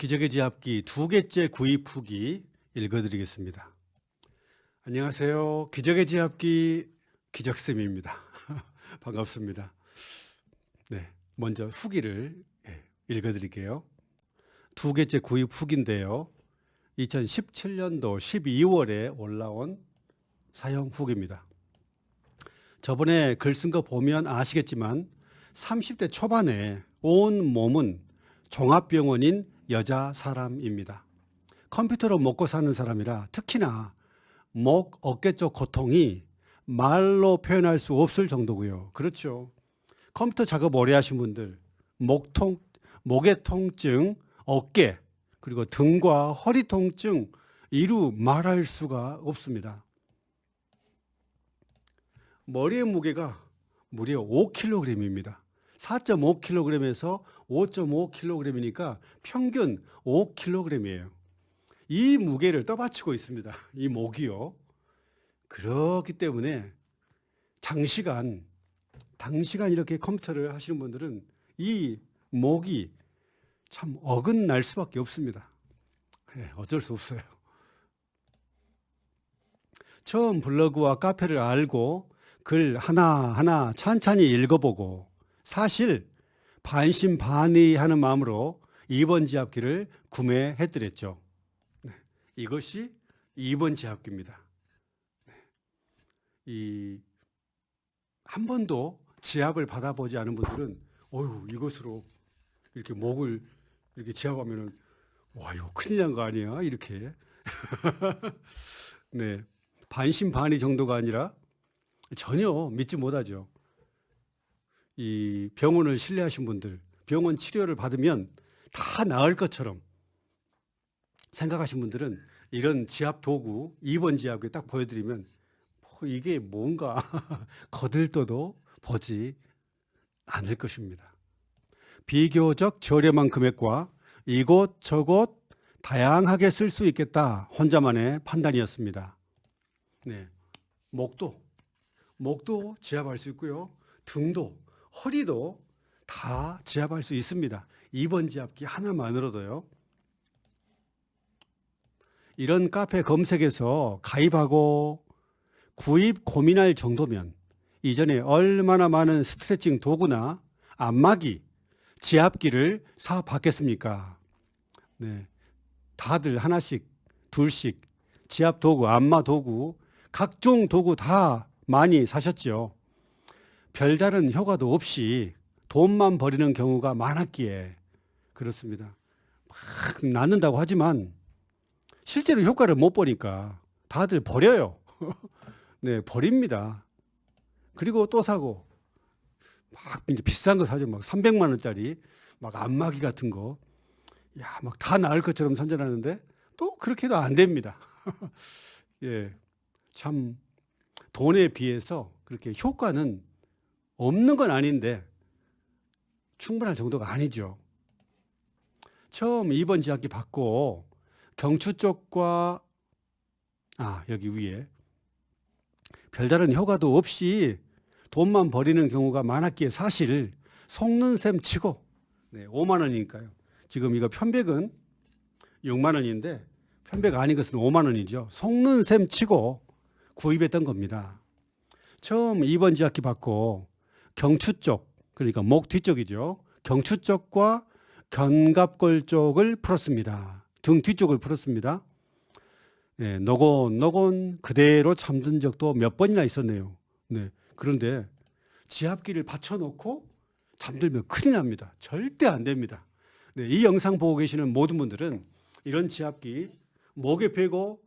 기적의 지압기 두 개째 구입 후기 읽어드리겠습니다. 안녕하세요. 기적의 지압기 기적쌤입니다. 반갑습니다. 네, 먼저 후기를 읽어드릴게요. 두 개째 구입 후기인데요. 2017년도 12월에 올라온 사용 후기입니다. 저번에 글 쓴 거 보면 아시겠지만 30대 초반에 온 몸은 종합병원인 여자 사람입니다. 컴퓨터로 먹고 사는 사람이라 특히나 목, 어깨 쪽 고통이 말로 표현할 수 없을 정도고요. 그렇죠. 컴퓨터 작업 오래 하신 분들, 목의 통증, 어깨, 그리고 등과 허리 통증 이루 말할 수가 없습니다. 머리의 무게가 무려 5kg입니다. 4.5kg에서 5.5kg이니까 평균 5kg이에요. 이 무게를 떠받치고 있습니다. 이 목이요. 그렇기 때문에 장시간 이렇게 컴퓨터를 하시는 분들은 이 목이 참 어긋날 수밖에 없습니다. 어쩔 수 없어요. 처음 블로그와 카페를 알고 글 하나하나 찬찬히 읽어보고 사실 반신반의하는 마음으로 2번 지압기를 구매해드렸죠. 이것이 2번 지압기입니다. 한 번도 지압을 받아보지 않은 분들은 이것으로 이렇게 목을 이렇게 지압하면은 와, 이거 큰일 난 거 아니야? 이렇게. 네. 반신반의 정도가 아니라 전혀 믿지 못하죠. 이 병원을 신뢰하신 분들, 병원 치료를 받으면 다 나을 것처럼 생각하신 분들은 이런 지압 도구, 2번 지압기 딱 보여드리면 이게 뭔가 거들떠도 보지 않을 것입니다. 비교적 저렴한 금액과 이곳저곳 다양하게 쓸 수 있겠다 혼자만의 판단이었습니다. 네, 목도 지압할 수 있고요. 등도, 허리도 다 지압할 수 있습니다. 2번 지압기 하나만으로도요. 이런 카페 검색에서 가입하고 구입 고민할 정도면 이전에 얼마나 많은 스트레칭 도구나 안마기, 지압기를 사 봤겠습니까? 네, 다들 하나씩, 둘씩 지압 도구, 안마 도구, 각종 도구 다 많이 사셨죠. 별다른 효과도 없이 돈만 버리는 경우가 많았기에 그렇습니다. 막 낫는다고 하지만 실제로 효과를 못 보니까 다들 버려요. 네, 버립니다. 그리고 또 사고 막 이제 비싼 거 사죠. 막 300만 원짜리 막 안마기 같은 거. 야, 막 다 나을 것처럼 선전하는데 또 그렇게도 안 됩니다. 예. 참 돈에 비해서 그렇게 효과는 없는 건 아닌데 충분할 정도가 아니죠. 처음 2번 지압기 받고 경추 쪽과 여기 위에 별다른 효과도 없이 돈만 버리는 경우가 많았기에 사실 속는 셈 치고 5만 원이니까요. 지금 이거 편백은 6만 원인데 편백 아닌 것은 5만 원이죠. 속는 셈 치고 구입했던 겁니다. 처음 2번 지압기 받고 경추 쪽, 그러니까 목 뒤쪽이죠. 경추 쪽과 견갑골 쪽을 풀었습니다. 등 뒤쪽을 풀었습니다. 네, 노곤노곤 그대로 잠든 적도 몇 번이나 있었네요. 네, 그런데 지압기를 받쳐놓고 잠들면 큰일 납니다. 절대 안 됩니다. 네, 이 영상 보고 계시는 모든 분들은 이런 지압기 목에 베고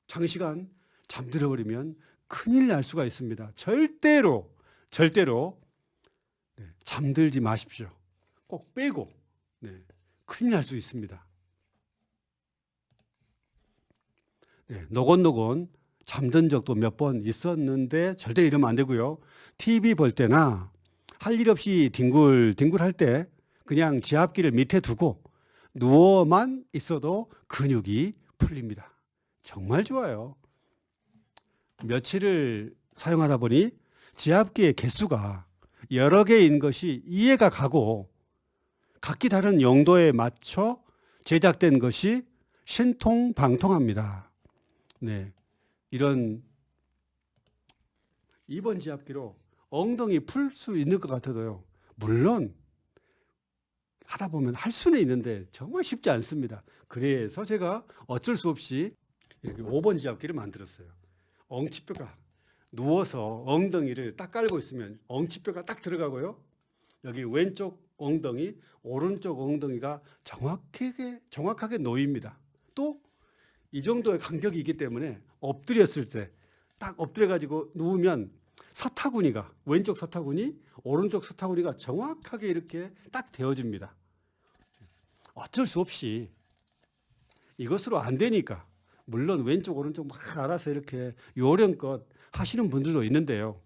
장시간 잠들어 버리면 큰일 날 수가 있습니다. 절대로 잠들지 마십시오. 꼭 빼고 큰일 날 수 있습니다. 노곤노곤 잠든 적도 몇 번 있었는데 절대 이러면 안 되고요. TV 볼 때나 할 일 없이 뒹굴뒹굴 할 때 그냥 지압기를 밑에 두고 누워만 있어도 근육이 풀립니다. 정말 좋아요. 며칠을 사용하다 보니 지압기의 개수가 여러 개인 것이 이해가 가고 각기 다른 용도에 맞춰 제작된 것이 신통방통합니다. 네, 이런 2번 지압기로 엉덩이 풀 수 있는 것 같아도요. 물론 하다 보면 할 수는 있는데 정말 쉽지 않습니다. 그래서 제가 어쩔 수 없이 이렇게 5번 지압기를 만들었어요. 엉치뼈가 누워서 엉덩이를 딱 깔고 있으면 엉치뼈가 딱 들어가고요. 여기 왼쪽 엉덩이, 오른쪽 엉덩이가 정확하게 놓입니다. 또 이 정도의 간격이 있기 때문에 엎드렸을 때 딱 엎드려가지고 누우면 서타구니가, 왼쪽 서타구니, 오른쪽 서타구니가 정확하게 이렇게 딱 되어집니다. 어쩔 수 없이 이것으로 안 되니까, 물론 왼쪽, 오른쪽 막 알아서 이렇게 요령껏 하시는 분들도 있는데요.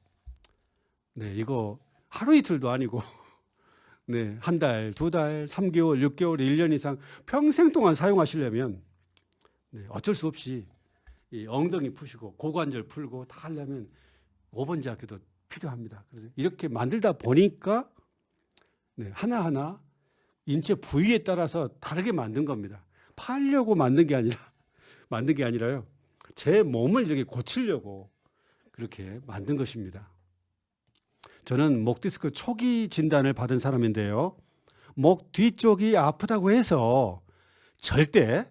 네, 이거 하루 이틀도 아니고, 네, 한 달, 두 달, 3개월, 6개월, 1년 이상 평생 동안 사용하시려면, 네, 어쩔 수 없이 이 엉덩이 푸시고 고관절 풀고 다 하려면 5번 지압기도 필요합니다. 그래서 이렇게 만들다 보니까 네, 하나하나 인체 부위에 따라서 다르게 만든 겁니다. 팔려고 만든 게 아니라요. 제 몸을 이렇게 고치려고 그렇게 만든 것입니다. 저는 목 디스크 초기 진단을 받은 사람인데요. 목 뒤쪽이 아프다고 해서 절대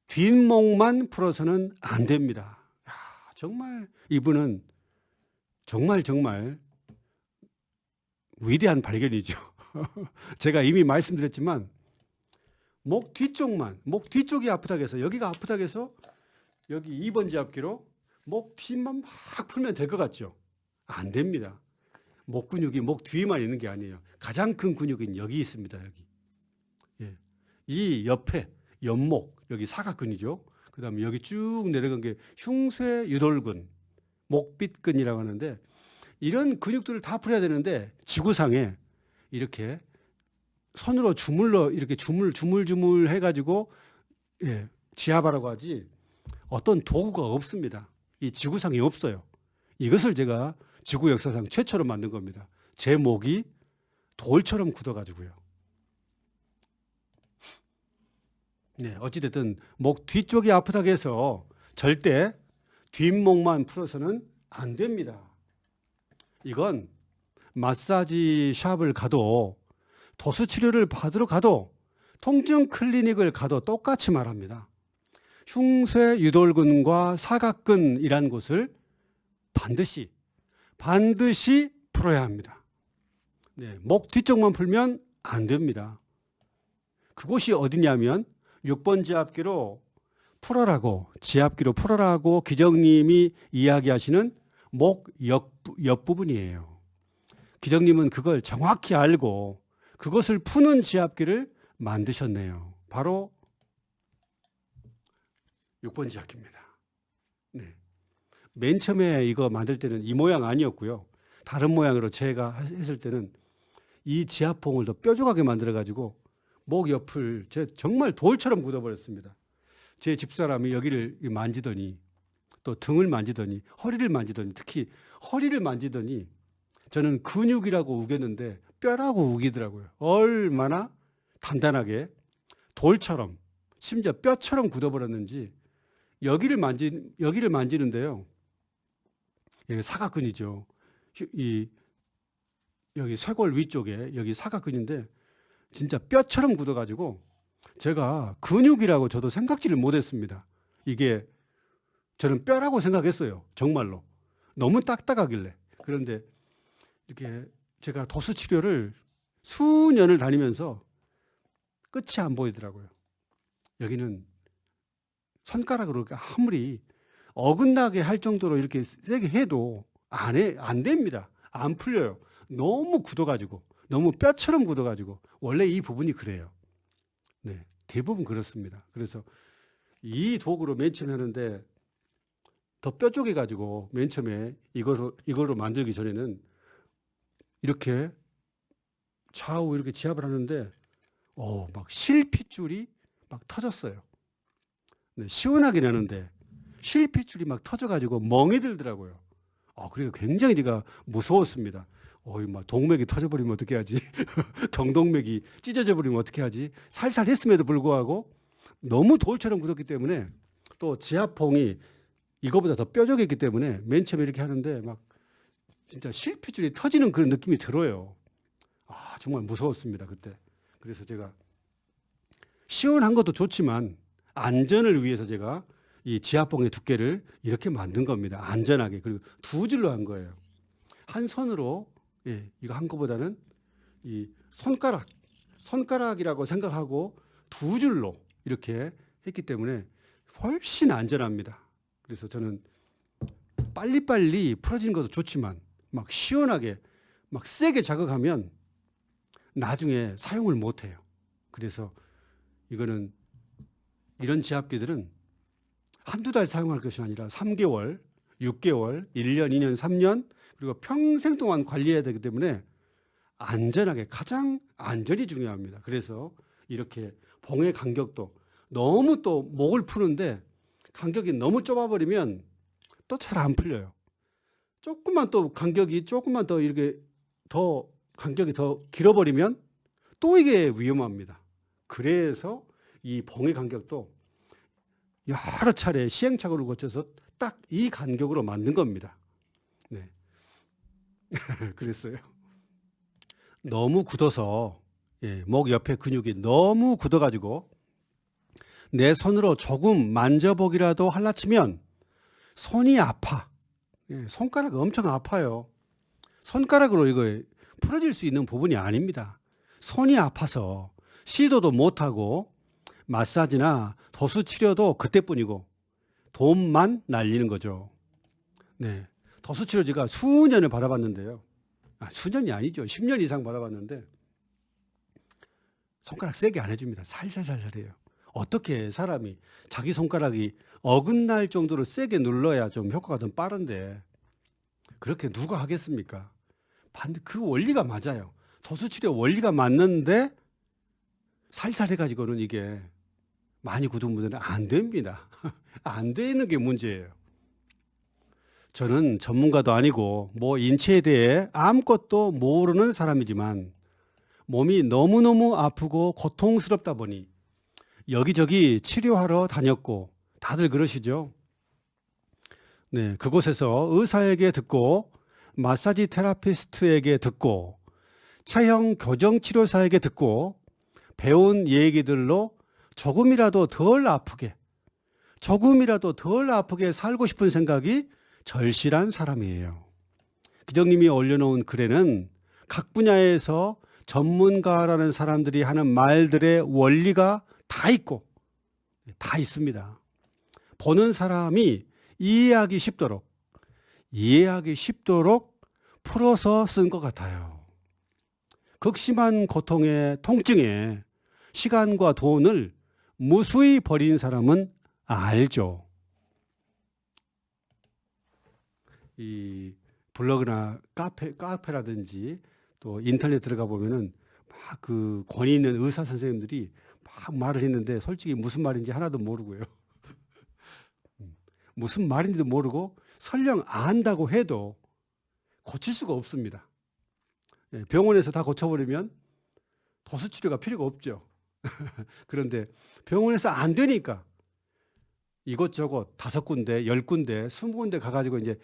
뒷목만 풀어서는 안 됩니다. 야, 정말 이분은 정말 위대한 발견이죠. 제가 이미 말씀드렸지만 목 뒤쪽이 아프다고 해서, 여기가 아프다고 해서 여기 2번 지압기로 목 뒤만 막 풀면 될 것 같죠? 안 됩니다. 목 근육이 목 뒤에만 있는 게 아니에요. 가장 큰 근육은 여기 있습니다. 여기. 예. 이 옆에 옆목, 여기 사각근이죠. 그 다음에 여기 쭉 내려간 게 흉쇄 유돌근, 목빗근이라고 하는데, 이런 근육들을 다 풀어야 되는데 지구상에 이렇게 손으로 이렇게 주물 해가지고, 예, 지압하라고 하지 어떤 도구가 없습니다. 이 지구상에 없어요. 이것을 제가 지구 역사상 최초로 만든 겁니다. 제 목이 돌처럼 굳어가지고요. 네, 어찌됐든 목 뒤쪽이 아프다고 해서 절대 뒷목만 풀어서는 안 됩니다. 이건 마사지 샵을 가도, 도수 치료를 받으러 가도, 통증 클리닉을 가도 똑같이 말합니다. 흉쇄 유돌근과 사각근이라는 곳을 반드시 풀어야 합니다. 네, 목 뒤쪽만 풀면 안 됩니다. 그곳이 어디냐면 6번 지압기로 풀어라고 기정님이 이야기하시는 목 옆부분이에요. 기정님은 그걸 정확히 알고 그것을 푸는 지압기를 만드셨네요. 바로 6번 지압기입니다. 네. 맨 처음에 이거 만들 때는 이 모양 아니었고요. 다른 모양으로 제가 했을 때는 이 지압봉을 더 뾰족하게 만들어가지고 목 옆을 정말 돌처럼 굳어버렸습니다. 제 집사람이 여기를 만지더니, 또 등을 만지더니, 허리를 만지더니, 특히 허리를 만지더니 저는 근육이라고 우겼는데 뼈라고 우기더라고요. 얼마나 단단하게 돌처럼, 심지어 뼈처럼 굳어버렸는지. 여기를 만지는데요. 여기 사각근이죠. 여기 쇄골 위쪽에 여기 사각근인데 진짜 뼈처럼 굳어가지고 제가 근육이라고 저도 생각지를 못했습니다. 이게 저는 뼈라고 생각했어요. 정말로. 너무 딱딱하길래. 그런데 이렇게 제가 도수 치료를 수년을 다니면서 끝이 안 보이더라고요. 여기는 손가락으로 아무리 어긋나게 할 정도로 이렇게 세게 해도 안 됩니다. 안 풀려요. 너무 굳어가지고, 너무 뼈처럼 굳어가지고. 원래 이 부분이 그래요. 네, 대부분 그렇습니다. 그래서 이 도구로 맨 처음에 하는데 더 뾰족해가지고 맨 처음에 이거로 만들기 전에는 이렇게 좌우 이렇게 지압을 하는데 막 실핏줄이 막 터졌어요. 네, 시원하긴 하는데 실핏줄이 막 터져가지고 멍이 들더라고요. 그리고 굉장히 제가 무서웠습니다. 어이, 막 동맥이 터져버리면 어떻게 하지? 경동맥이 찢어져 버리면 어떻게 하지? 살살 했음에도 불구하고 너무 돌처럼 굳었기 때문에 또 지압봉이 이거보다 더 뾰족했기 때문에 맨 처음에 이렇게 하는데 막 진짜 실핏줄이 터지는 그런 느낌이 들어요. 아, 정말 무서웠습니다, 그때. 그래서 제가 시원한 것도 좋지만 안전을 위해서 제가 이 지압봉의 두께를 이렇게 만든 겁니다. 안전하게. 그리고 두 줄로 한 거예요. 한 손으로, 예, 이거 한 거보다는 이 손가락이라고 생각하고 두 줄로 이렇게 했기 때문에 훨씬 안전합니다. 그래서 저는 빨리빨리 풀어지는 것도 좋지만 막 시원하게 막 세게 자극하면 나중에 사용을 못 해요. 그래서 이거는 이런 지압기들은 한두 달 사용할 것이 아니라 3개월, 6개월, 1년, 2년, 3년 그리고 평생 동안 관리해야 되기 때문에 안전하게 가장 안전이 중요합니다. 그래서 이렇게 봉의 간격도 너무 또 목을 푸는데 간격이 너무 좁아버리면 또 잘 안 풀려요. 조금만 또 간격이 조금만 더 이렇게 더 간격이 더 길어버리면 또 이게 위험합니다. 그래서 이 봉의 간격도 여러 차례 시행착오를 거쳐서 딱 이 간격으로 만든 겁니다. 네. 그랬어요. 너무 굳어서, 예, 목 옆에 근육이 너무 굳어가지고 내 손으로 조금 만져보기라도 할라치면 손이 아파. 예, 손가락 엄청 아파요. 손가락으로 이거 풀어질 수 있는 부분이 아닙니다. 손이 아파서 시도도 못하고 마사지나 도수 치료도 그때뿐이고 돈만 날리는 거죠. 네. 도수 치료 제가 수년을 받아봤는데요. 수년이 아니죠. 10년 이상 받아봤는데 손가락 세게 안 해줍니다. 살살살살 해요. 어떻게 사람이 자기 손가락이 어긋날 정도로 세게 눌러야 좀 효과가 더 빠른데 그렇게 누가 하겠습니까? 그 원리가 맞아요. 도수치료 원리가 맞는데 살살 해가지고는 이게 많이 굳은 분들은 안 됩니다. 안 되는 게 문제예요. 저는 전문가도 아니고 뭐 인체에 대해 아무것도 모르는 사람이지만 몸이 너무너무 아프고 고통스럽다 보니 여기저기 치료하러 다녔고 다들 그러시죠? 네, 그곳에서 의사에게 듣고 마사지 테라피스트에게 듣고 체형 교정 치료사에게 듣고 배운 얘기들로 조금이라도 덜 아프게 살고 싶은 생각이 절실한 사람이에요. 기정님이 올려놓은 글에는 각 분야에서 전문가라는 사람들이 하는 말들의 원리가 다 있고 다 있습니다. 보는 사람이 이해하기 쉽도록 풀어서 쓴 것 같아요. 극심한 고통에 통증에 시간과 돈을 무수히 버린 사람은 알죠. 이 블로그나 카페라든지 또 인터넷 들어가 보면은 막 그 권위 있는 의사 선생님들이 막 말을 했는데 솔직히 무슨 말인지 하나도 모르고요. 무슨 말인지도 모르고 설령 안다고 해도 고칠 수가 없습니다. 병원에서 다 고쳐버리면 도수치료가 필요가 없죠. 그런데 병원에서 안 되니까 이것저것 5군데, 10군데, 20군데 가가지고 이제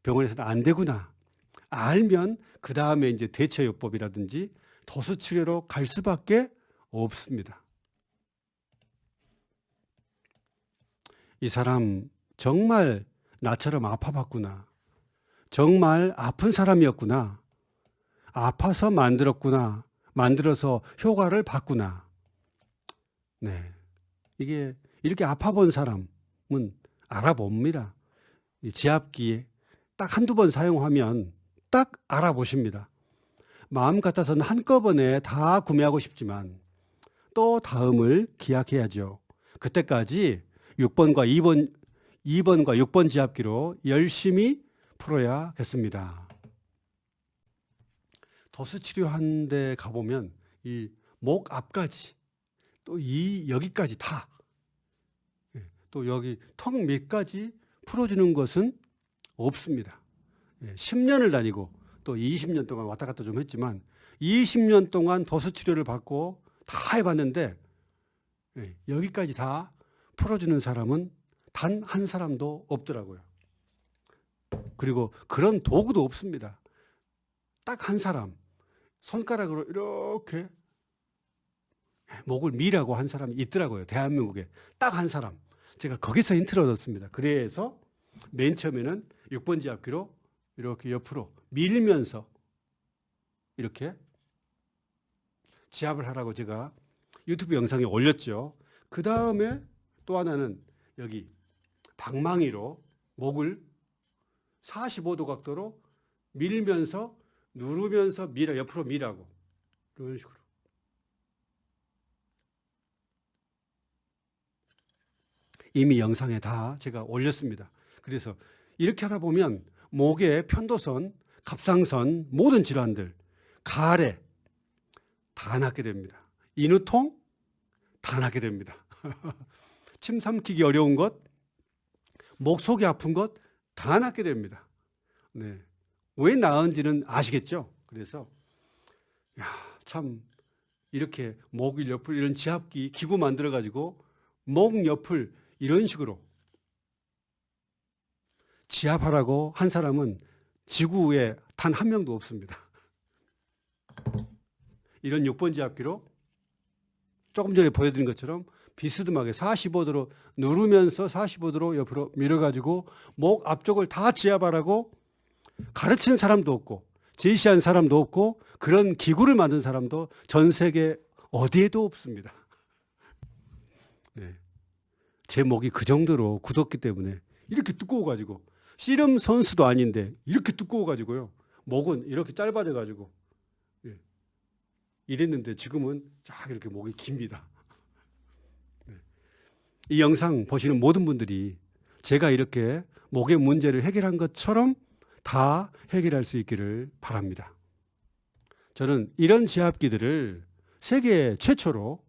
병원에서는 안 되구나. 알면 그 다음에 이제 대처요법이라든지 도수치료로 갈 수밖에 없습니다. 이 사람 정말 나처럼 아파봤구나. 정말 아픈 사람이었구나. 아파서 만들었구나. 만들어서 효과를 봤구나. 네. 이게 이렇게 아파본 사람은 알아봅니다. 지압기 딱 한두 번 사용하면 딱 알아보십니다. 마음 같아서는 한꺼번에 다 구매하고 싶지만 또 다음을 기약해야죠. 그때까지 6번과 6번 지압기로 열심히 풀어야겠습니다. 도수 치료한 데 가보면 이 목 앞까지 또 여기까지 다 또 여기 턱 밑까지 풀어주는 것은 없습니다. 10년을 다니고 또 20년 동안 왔다 갔다 좀 했지만 20년 동안 도수 치료를 받고 다 해봤는데 여기까지 다 풀어주는 사람은 단 한 사람도 없더라고요. 그리고 그런 도구도 없습니다. 딱 한 사람, 손가락으로 이렇게 목을 미라고 한 사람이 있더라고요. 대한민국에 딱 한 사람. 제가 거기서 힌트를 얻었습니다. 그래서 맨 처음에는 6번 지압기로 이렇게 옆으로 밀면서 이렇게 지압을 하라고 제가 유튜브 영상에 올렸죠. 그 다음에 또 하나는 여기 방망이로 목을 45도 각도로 밀면서 누르면서 밀어, 옆으로 밀라고. 이런 식으로. 이미 영상에 다 제가 올렸습니다. 그래서 이렇게 하다 보면 목의 편도선, 갑상선, 모든 질환들, 가래 다 낫게 됩니다. 인후통 다 낫게 됩니다. 침 삼키기 어려운 것, 목 속이 아픈 것 다 낫게 됩니다. 네. 왜 나은지는 아시겠죠? 그래서 참 이렇게 목 옆을 이런 지압기 기구 만들어 가지고 목 옆을 이런 식으로 지압하라고 한 사람은 지구에 단 한 명도 없습니다. 이런 6번 지압기로 조금 전에 보여드린 것처럼 비스듬하게 45도로 누르면서 45도로 옆으로 밀어가지고 목 앞쪽을 다 지압하라고 가르친 사람도 없고 제시한 사람도 없고 그런 기구를 만든 사람도 전 세계 어디에도 없습니다. 네. 제 목이 그 정도로 굳었기 때문에 이렇게 두꺼워가지고 씨름 선수도 아닌데 이렇게 두꺼워가지고요. 목은 이렇게 짧아져가지고 이랬는데 지금은 쫙 이렇게 목이 깁니다. 네. 이 영상 보시는 모든 분들이 제가 이렇게 목의 문제를 해결한 것처럼 다 해결할 수 있기를 바랍니다. 저는 이런 지압기들을 세계 최초로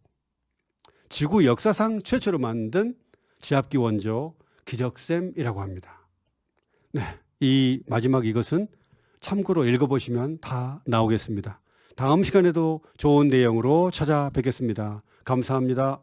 지구 역사상 최초로 만든 지압기 원조 기적쌤이라고 합니다. 네, 이 마지막 이것은 참고로 읽어보시면 다 나오겠습니다. 다음 시간에도 좋은 내용으로 찾아뵙겠습니다. 감사합니다.